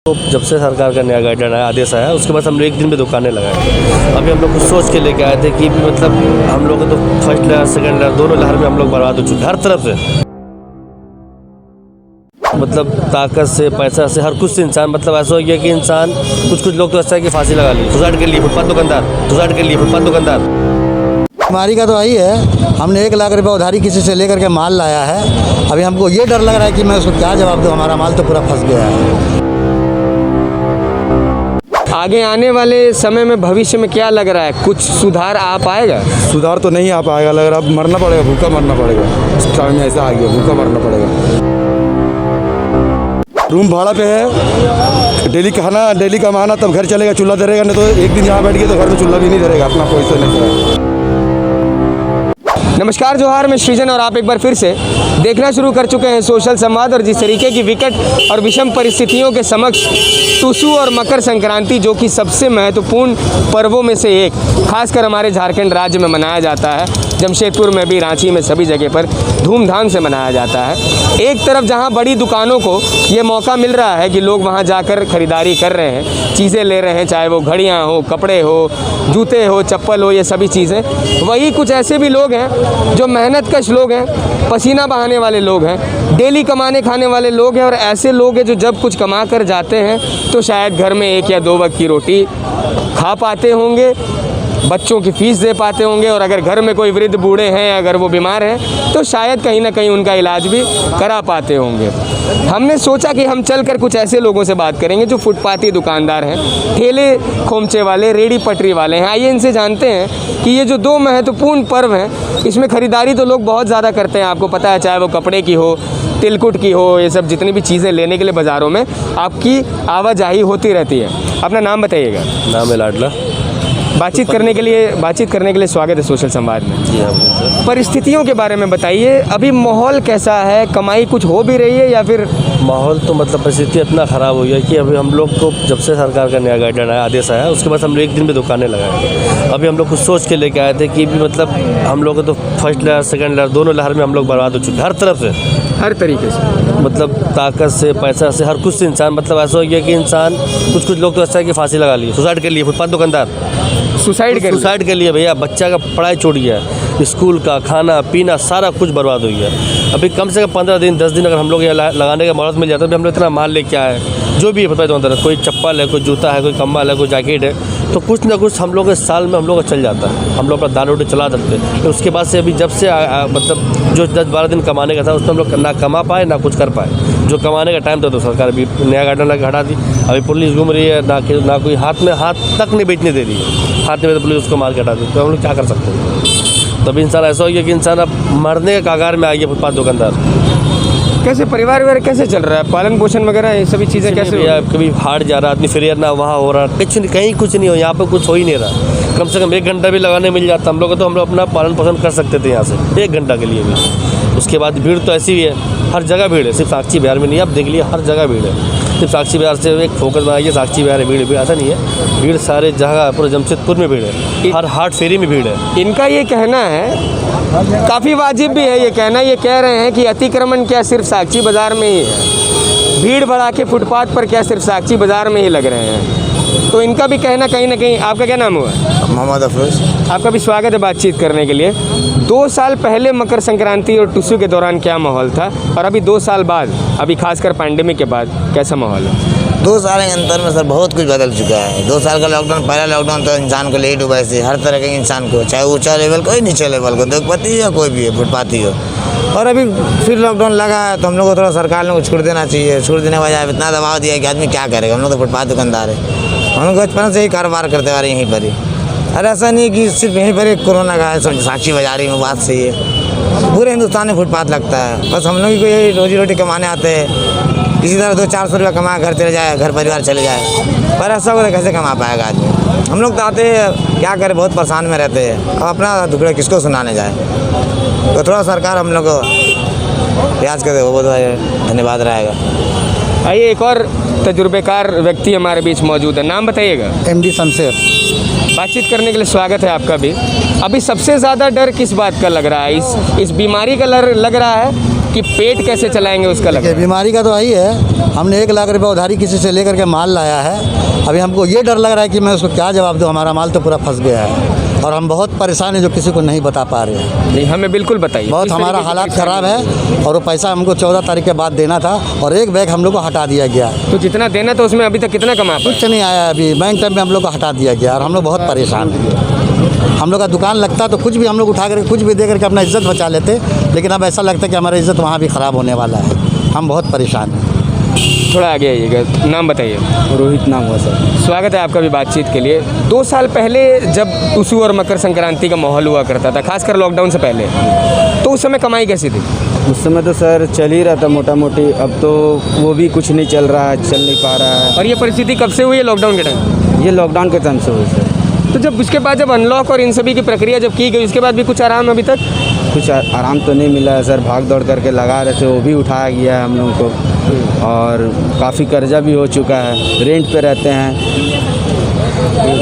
तो जब से सरकार का नया गाइडलाइन आया, आदेश आया, उसके बाद हम लोग एक दिन में दुकानें लगाए। अभी हम लोग कुछ सोच के लेके आए थे कि मतलब हम लोग तो फर्स्ट लहर सेकंड लहर दोनों लहर में हम लोग बर्बाद हो चुके हैं हर तरफ से। मतलब ताकत से, पैसा से, हर कुछ से इंसान मतलब ऐसा हो गया कि इंसान कुछ लोग तो ऐसा है कि फांसी लगा ली, सुसाइड के लिए फुटपाथ दुकानदार। बीमारी का तो वही है, हमने 1 लाख रुपये उधारी किसी से लेकर के माल लाया है। अभी हमको ये डर लग रहा है कि मैं उसको क्या जवाब दूँ, हमारा माल तो पूरा फंस गया है। आगे आने वाले समय में भविष्य में क्या लग रहा है, कुछ सुधार आ पाएगा? सुधार तो नहीं आ पाएगा, लग रहा है मरना पड़ेगा, भूखा मरना पड़ेगा। इस टाइम में ऐसा आ गया, भूखा मरना पड़ेगा। रूम भाड़ा पे है, डेली खाना डेली कमाना तब घर चलेगा, चूल्हा दे रहेगा, नहीं तो एक दिन यहाँ बैठ गए तो घर में चूल्हा भी नहीं दे रहेगा, अपना पैसा नहीं देगा। नमस्कार, जोहार, मैं सृजन और आप एक बार फिर से देखना शुरू कर चुके हैं सोशल संवाद। और जिस तरीके की विकट और विषम परिस्थितियों के समक्ष टुसू और मकर संक्रांति, जो कि सबसे महत्वपूर्ण पर्वों में से एक, खासकर हमारे झारखंड राज्य में मनाया जाता है, जमशेदपुर में भी, रांची में, सभी जगह पर धूमधाम से मनाया जाता है। एक तरफ जहां बड़ी दुकानों को ये मौका मिल रहा है कि लोग वहां जाकर खरीदारी कर रहे हैं, चीज़ें ले रहे हैं, चाहे वो घड़ियां हो, कपड़े हो, जूते हो, चप्पल हो, ये सभी चीज़ें। वही कुछ ऐसे भी लोग हैं जो मेहनतकश लोग हैं, पसीना बहाने वाले लोग हैं, डेली कमाने खाने वाले लोग हैं, और ऐसे लोग हैं जो जब कुछ कमा कर जाते हैं तो शायद घर में 1 या 2 वक्त की रोटी खा पाते होंगे, बच्चों की फीस दे पाते होंगे, और अगर घर में कोई वृद्ध बूढ़े हैं, अगर वो बीमार हैं, तो शायद कहीं ना कहीं उनका इलाज भी करा पाते होंगे। हमने सोचा कि हम चलकर कुछ ऐसे लोगों से बात करेंगे जो फुटपाथी दुकानदार हैं, ठेले खोमचे वाले, रेडी पटरी वाले हैं। आइए इनसे जानते हैं कि ये जो 2 महत्वपूर्ण पर्व हैं, इसमें ख़रीदारी तो लोग बहुत ज़्यादा करते हैं, आपको पता है, चाहे वो कपड़े की हो, तिलकुट की हो, ये सब जितनी भी चीज़ें लेने के लिए बाज़ारों में आपकी आवाजाही होती रहती है। अपना नाम बताइएगा। नाम है लाडला। बातचीत करने के लिए स्वागत है सोशल संवाद में। जी हाँ। परिस्थितियों के बारे में बताइए, अभी माहौल कैसा है, कमाई कुछ हो भी रही है या फिर? माहौल तो मतलब परिस्थिति इतना ख़राब हो गया कि अभी हम लोग को जब से सरकार का नया गाइडलाइन आया, आदेश आया, उसके बाद हम लोग एक दिन में दुकानें लगाए। अभी हम लोग कुछ सोच के लेके आए थे कि मतलब हम लोग तो फर्स्ट लहर सेकंड लहर दोनों लहर में हम लोग बर्बाद हो चुके हैं हर तरफ से, हर तरीके से। मतलब ताकत से, पैसा से, हर कुछ से इंसान मतलब ऐसा हो गया कि इंसान कुछ लोग तो ऐसा है कि फांसी लगा ली, सुसाइड के लिए फुटपाथ दुकानदार, सुसाइड के लिए भैया, बच्चा का पढ़ाई छूट गया है, स्कूल का खाना पीना सारा कुछ बर्बाद हो गया। अभी कम से कम 15 दिन 10 दिन अगर हम लोग यहाँ लगाने का मौका मिल जाता है तो हम लोग इतना माल लेके आए, जो भी है पता है, कोई चप्पल है, कोई जूता है, कोई कम्बल है, कोई जैकेट है, तो कुछ ना कुछ हम लोग के साल में हम लोग का चल जाता है, हम लोग अपना दाल रोटी चला सकते हैं। तो उसके बाद से अभी जब से मतलब जो 10-12 दिन कमाने का था, उसमें हम लोग ना कमा पाए ना कुछ कर पाए। जो कमाने का टाइम था तो सरकार अभी नया गाइडलाइन लगा हटा दी। अभी पुलिस घूम रही है, ना कोई हाथ तक नहीं बेचने दे रही है, हाथ में तो पुलिस उसको मार के हटा दी। तो हम लोग क्या कर सकते हैं? तभी इंसान ऐसा हो गया कि इंसान अब मरने के कगार में आ गया फुटपाथ दुकानदार। कैसे परिवार वगैरह कैसे चल रहा है, पालन पोषण वगैरह ये सभी चीज़ें कैसे? कभी हाट जा रहा आदमी, फिर ना वहाँ हो रहा, कहीं कुछ नहीं हो, यहाँ पर कुछ हो ही नहीं रहा। कम से कम 1 घंटा भी लगाने मिल जाता हम लोग को, तो हम लोग अपना पालन पोषण कर सकते थे यहाँ से 1 घंटा के लिए भी। उसके बाद भीड़ तो ऐसी भी है, हर जगह भीड़ है, सिर्फ साक्षी बिहार में नहीं, आप देख लिए हर जगह भीड़ है। सिर्फ साक्षी बिहार से एक फोकस बनाइए, साक्षी बिहार में भीड़ ऐसा नहीं है, भीड़ सारे जगह, पूरे जमशेदपुर में भीड़ है, हर हाट फेरी में भीड़ है। इनका ये कहना है, काफ़ी वाजिब भी है ये कहना, ये कह रहे हैं कि अतिक्रमण क्या सिर्फ साक्षी बाज़ार में ही है, भीड़ बढ़ा के फुटपाथ पर क्या सिर्फ साक्षी बाज़ार में ही लग रहे हैं। तो इनका भी कहना कहीं ना कहीं। आपका क्या नाम हुआ? मोहम्मद अफरोज। आपका भी स्वागत है बातचीत करने के लिए। 2 साल पहले मकर संक्रांति और टुसू के दौरान क्या माहौल था, और अभी 2 साल बाद, अभी खासकर पैंडेमिक के बाद कैसा माहौल है? 2 साल के अंतर में सर बहुत कुछ बदल चुका है। 2 साल का लॉकडाउन, पहला लॉकडाउन तो इंसान को ले डूबा से, हर तरह के इंसान को, चाहे ऊंचा लेवल को, नीचे लेवल को, उद्योगपति हो, कोई भी हो, फुटपाथी हो। और अभी फिर लॉकडाउन लगा है तो हम लोग को थोड़ा सरकार ने छूट देना चाहिए। छूट देने के बजाय इतना दबाव दिया कि आदमी क्या करेगा। हम लोग तो फुटपाथ दुकानदार है, हम लोग बचपन से ही कारोबार करते आ रहे यहीं पर ही। अरे ऐसा नहीं कि सिर्फ यहीं पर एक कोरोना का है, साक्षी बाजारी में बात सही है, पूरे हिंदुस्तान में फुटपाथ लगता है। बस हम लोग को यही रोजी रोटी कमाने आते हैं, इसी तरह 200-400 रुपया कमा घर चले जाए, घर परिवार चले जाए, पर ऐसा हो कैसे कमा पाएगा आदमी। हम लोग तो आते हैं, क्या करें, बहुत परेशान में रहते हैं, अब अपना दुखड़ा किसको सुनाने जाए। तो थोड़ा सरकार हम लोग को प्रयास करते, वो बहुत धन्यवाद रहेगा। आइए, एक और तजुर्बेकार व्यक्ति हमारे बीच मौजूद है, नाम बताइएगा। MD शमशेर। बातचीत करने के लिए स्वागत है आपका भी। अभी सबसे ज़्यादा डर किस बात का लग रहा है? इस बीमारी का लग रहा है कि पेट कैसे चलाएंगे उसका लग ये रहा है। बीमारी का तो वही है, हमने 1 लाख रुपए उधारी किसी से लेकर के माल लाया है। अभी हमको ये डर लग रहा है कि मैं उसको क्या जवाब दूँ, हमारा माल तो पूरा फंस गया है और हम बहुत परेशान हैं जो किसी को नहीं बता पा रहे हैं। नहीं, हमें बिल्कुल बताइए। बहुत किस हमारा तरीके से हालात परेशानी ख़राब है और वो पैसा हमको 14 तारीख के बाद देना था और 1 बैग हम लोग को हटा दिया गया। तो जितना देना था उसमें अभी तक कितना कमा पाए? कुछ नहीं आया, अभी बैंक टाइम में हम लोग को हटा दिया गया और हम लोग बहुत परेशान हैं। हम लोग का दुकान लगता तो कुछ भी हम लोग उठा करके कुछ भी दे करके अपना इज्जत बचा लेते, लेकिन अब ऐसा लगता है कि हमारा इज्जत वहाँ भी ख़राब होने वाला है। हम बहुत परेशान हैं। थोड़ा आगे आइएगा, नाम बताइए। रोहित नाम हुआ सर। स्वागत है आपका भी बातचीत के लिए। 2 साल पहले जब टुसू और मकर संक्रांति का माहौल हुआ करता था, खासकर लॉकडाउन से पहले, तो उस समय कमाई कैसी थी? उस समय तो सर चल ही रहा था मोटा मोटी, अब तो वो भी कुछ नहीं चल रहा है, चल नहीं पा रहा है। और ये परिस्थिति कब से हुई है? लॉकडाउन के टाइम? ये लॉकडाउन के टाइम से हुई सर। तो जब उसके बाद जब अनलॉक और इन सभी की प्रक्रिया जब की गई, उसके बाद भी कुछ आराम अभी तक? कुछ आराम तो नहीं मिला है सर, भाग दौड़ करके लगा रहे थे, वो भी उठाया गया है हम लोगों को और काफ़ी कर्जा भी हो चुका है, रेंट पे रहते हैं,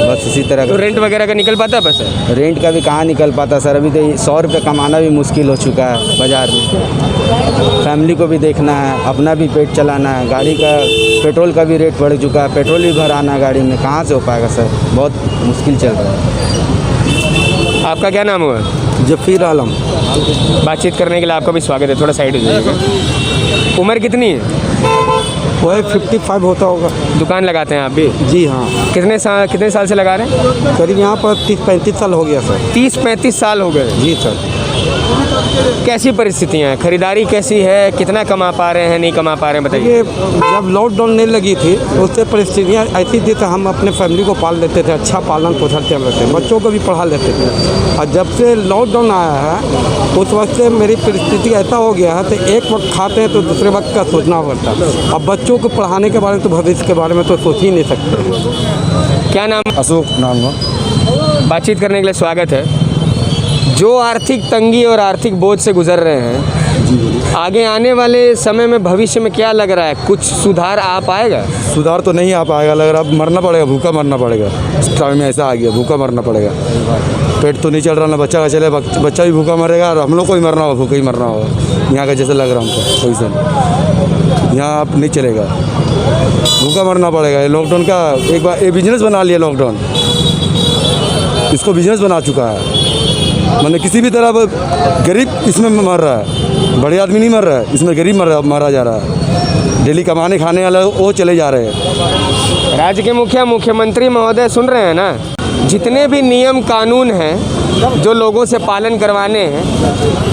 बस इसी तरह तो का। रेंट वगैरह का निकल पाता है पैसा? रेंट का भी कहाँ निकल पाता सर, अभी तो 100 रुपये कमाना भी मुश्किल हो चुका है बाज़ार में। फैमिली को भी देखना है, अपना भी पेट चलाना है, गाड़ी का पेट्रोल का भी रेट बढ़ चुका है, पेट्रोल भी भराना है गाड़ी में, कहाँ से हो पाएगा सर, बहुत मुश्किल चल रहा है। आपका क्या नाम हुआ? जफ़ीर आलम। बातचीत करने के लिए आपका भी स्वागत है। थोड़ा साइड हो जाइएगा। उम्र कितनी है? वही 55 होता होगा। दुकान लगाते हैं आप भी? जी हाँ, कितने साल से लगा रहे हैं? करीब यहाँ पर 30-35 साल हो गया सर। 30-35 साल हो गए। जी सर। कैसी परिस्थितियाँ हैं? खरीदारी कैसी है? कितना कमा पा रहे हैं, नहीं कमा पा रहे हैं, बताइए। ये जब लॉकडाउन नहीं लगी थी उससे परिस्थितियाँ ऐसी थी तो हम अपने फैमिली को पाल लेते थे, अच्छा पालन पोषण चल रहे थे, बच्चों को भी पढ़ा लेते थे। और जब से लॉकडाउन आया है उस वक्त से मेरी परिस्थिति ऐसा हो गया है तो एक वक्त खाते हैं तो दूसरे वक्त का सोचना पड़ता है। अब बच्चों को पढ़ाने के बारे में तो भविष्य के बारे में तो सोच ही नहीं सकते। क्या नाम? अशोक नाम है। बातचीत करने के लिए स्वागत है। जो आर्थिक तंगी और आर्थिक बोझ से गुजर रहे हैं, आगे आने वाले समय में भविष्य में क्या लग रहा है, कुछ सुधार आ पाएगा? सुधार तो नहीं आ पाएगा, लग रहा अब मरना पड़ेगा, भूखा मरना पड़ेगा। इस टाइम में ऐसा आ गया, भूखा मरना पड़ेगा। पेट तो नहीं चल रहा, ना बच्चा का चले, बच्चा भी भूखा मरेगा और हम लोग को ही मरना होगा, भूखा ही मरना होगा। यहाँ का जैसे लग रहा हमको पोजिशन यहाँ अब नहीं चलेगा, भूखा मरना पड़ेगा। लॉकडाउन का एक बार ये बिजनेस बना लिया, लॉकडाउन इसको बिजनेस बना चुका है। मैंने किसी भी तरह गरीब इसमें मर रहा है, बड़े आदमी नहीं मर रहा है, इसमें गरीब मारा जा रहा है। डेली कमाने खाने वाले वो चले जा रहे हैं। राज्य के मुख्यमंत्री महोदय सुन रहे हैं ना? जितने भी नियम कानून हैं जो लोगों से पालन करवाने हैं,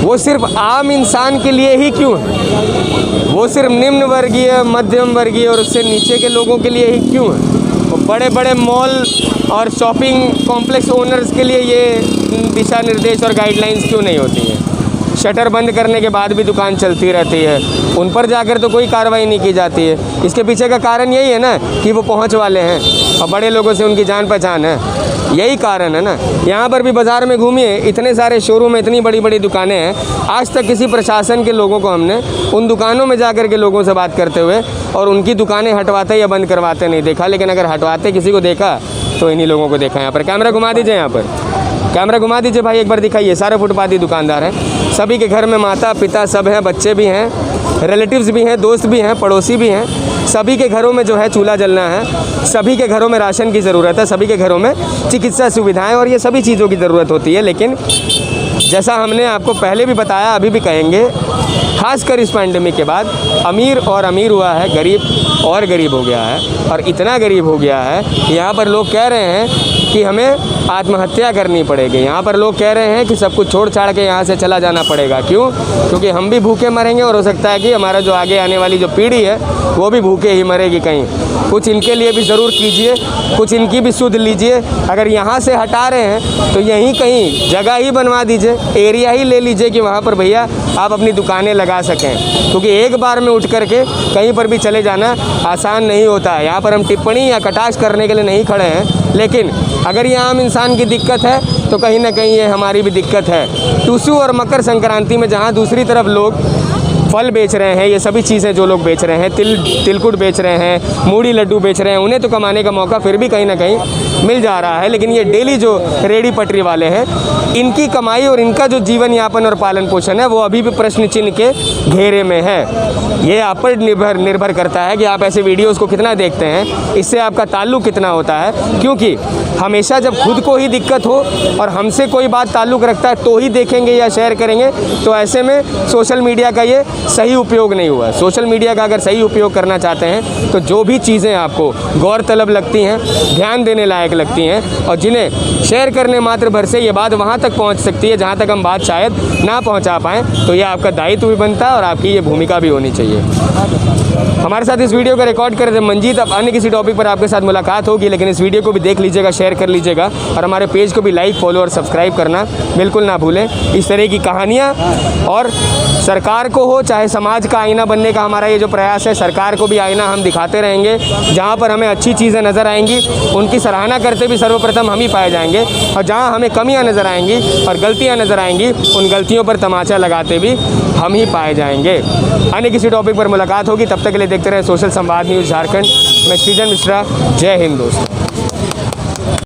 वो सिर्फ आम इंसान के लिए ही क्यों है? वो सिर्फ निम्न वर्गीय, मध्यम वर्गीय और उससे नीचे के लोगों के लिए ही क्यों है? वो बड़े बड़े मॉल और शॉपिंग कॉम्प्लेक्स ओनर्स के लिए ये दिशा निर्देश और गाइडलाइंस क्यों नहीं होती हैं? शटर बंद करने के बाद भी दुकान चलती रहती है, उन पर जाकर तो कोई कार्रवाई नहीं की जाती है। इसके पीछे का कारण यही है ना कि वो पहुंच वाले हैं और बड़े लोगों से उनकी जान पहचान है, यही कारण है ना। यहाँ पर भी बाज़ार में घूमिए, इतने सारे शोरूम में इतनी बड़ी बड़ी दुकानें हैं, आज तक किसी प्रशासन के लोगों को हमने उन दुकानों में जाकर के लोगों से बात करते हुए और उनकी दुकानें हटवाते या बंद करवाते नहीं देखा। लेकिन अगर हटवाते किसी को देखा तो इन्हीं लोगों को देखा। यहाँ पर कैमरा घुमा दीजिए, यहाँ पर कैमरा घुमा दीजिए भाई, एक बार दिखाइए। सारे फुटपाथी दुकानदार हैं, सभी के घर में माता पिता सब हैं, बच्चे भी हैं, रिलेटिव्स भी हैं, दोस्त भी हैं, पड़ोसी भी हैं। सभी के घरों में जो है चूल्हा जलना है, सभी के घरों में राशन की ज़रूरत है, सभी के घरों में चिकित्सा सुविधाएं और ये सभी चीज़ों की ज़रूरत होती है। लेकिन जैसा हमने आपको पहले भी बताया, अभी भी कहेंगे, खासकर इस पैंडेमिक के बाद अमीर और अमीर हुआ है, गरीब और गरीब हो गया है। और इतना गरीब हो गया है कि यहाँ पर लोग कह रहे हैं कि हमें आत्महत्या करनी पड़ेगी। यहाँ पर लोग कह रहे हैं कि सब कुछ छोड़ छाड़ के यहाँ से चला जाना पड़ेगा। क्यों? क्योंकि हम भी भूखे मरेंगे और हो सकता है कि हमारा जो आगे आने वाली जो पीढ़ी है वो भी भूखे ही मरेगी कहीं। कुछ इनके लिए भी ज़रूर कीजिए, कुछ इनकी भी सुध लीजिए। अगर यहाँ से हटा रहे हैं तो यहीं कहीं जगह ही बनवा दीजिए, एरिया ही ले लीजिए कि वहाँ पर भैया आप अपनी दुकानें लगा सकें। क्योंकि एक बार में उठ करके कहीं पर भी चले जाना आसान नहीं होता है। यहाँ पर हम टिप्पणी या कटाक्ष करने के लिए नहीं खड़े हैं, लेकिन अगर ये आम इंसान की दिक्कत है तो कहीं ना कहीं ये हमारी भी दिक्कत है। टुसू और मकर संक्रांति में जहाँ दूसरी तरफ लोग फल बेच रहे हैं, ये सभी चीज़ें जो लोग बेच रहे हैं, तिलकुट बेच रहे हैं, मूढ़ी लड्डू बेच रहे हैं, उन्हें तो कमाने का मौका फिर भी कहीं ना कहीं मिल जा रहा है। लेकिन ये डेली जो रेडी पटरी वाले हैं, इनकी कमाई और इनका जो जीवन यापन और पालन पोषण है वो अभी भी प्रश्न चिन्ह के घेरे में है। ये आप पर निर्भर करता है कि आप ऐसे वीडियोज़ को कितना देखते हैं, इससे आपका ताल्लुक़ कितना होता है। क्योंकि हमेशा जब खुद को ही दिक्कत हो और हमसे कोई बात ताल्लुक़ रखता है तो ही देखेंगे या शेयर करेंगे, तो ऐसे में सोशल मीडिया का ये सही उपयोग नहीं हुआ। सोशल मीडिया का अगर सही उपयोग करना चाहते हैं तो जो भी चीज़ें आपको गौरतलब लगती हैं, ध्यान देने लायक लगती हैं और जिन्हें शेयर करने मात्र भर से ये बात वहाँ तक पहुँच सकती है जहाँ तक हम बात शायद ना पहुँचा पाएँ, तो ये आपका दायित्व भी बनता है और आपकी ये भूमिका भी होनी चाहिए। हमारे साथ इस वीडियो को रिकॉर्ड कर रहे थे मंजीत। अब अन्य किसी टॉपिक पर आपके साथ मुलाकात होगी, लेकिन इस वीडियो को भी देख लीजिएगा, शेयर कर लीजिएगा और हमारे पेज को भी लाइक, फॉलो और सब्सक्राइब करना बिल्कुल ना भूलें। इस तरह की कहानियाँ और सरकार को हो चाहे समाज का आईना बनने का हमारा ये जो प्रयास है, सरकार को भी आईना हम दिखाते रहेंगे। जहाँ पर हमें अच्छी चीज़ें नज़र आएंगी उनकी सराहना करते भी सर्वप्रथम हम ही पाए जाएंगे, और जहाँ हमें कमियाँ नज़र आएंगी और गलतियाँ नज़र आएंगी उन गलतियों पर तमाचा लगाते भी हम ही पाए जाएंगे। अन्य किसी टॉपिक पर मुलाकात होगी, तब तक के लिए देखते रहे सोशल संवाद न्यूज़ झारखंड। मैं सृजन मिश्रा, जय हिंद दोस्तों।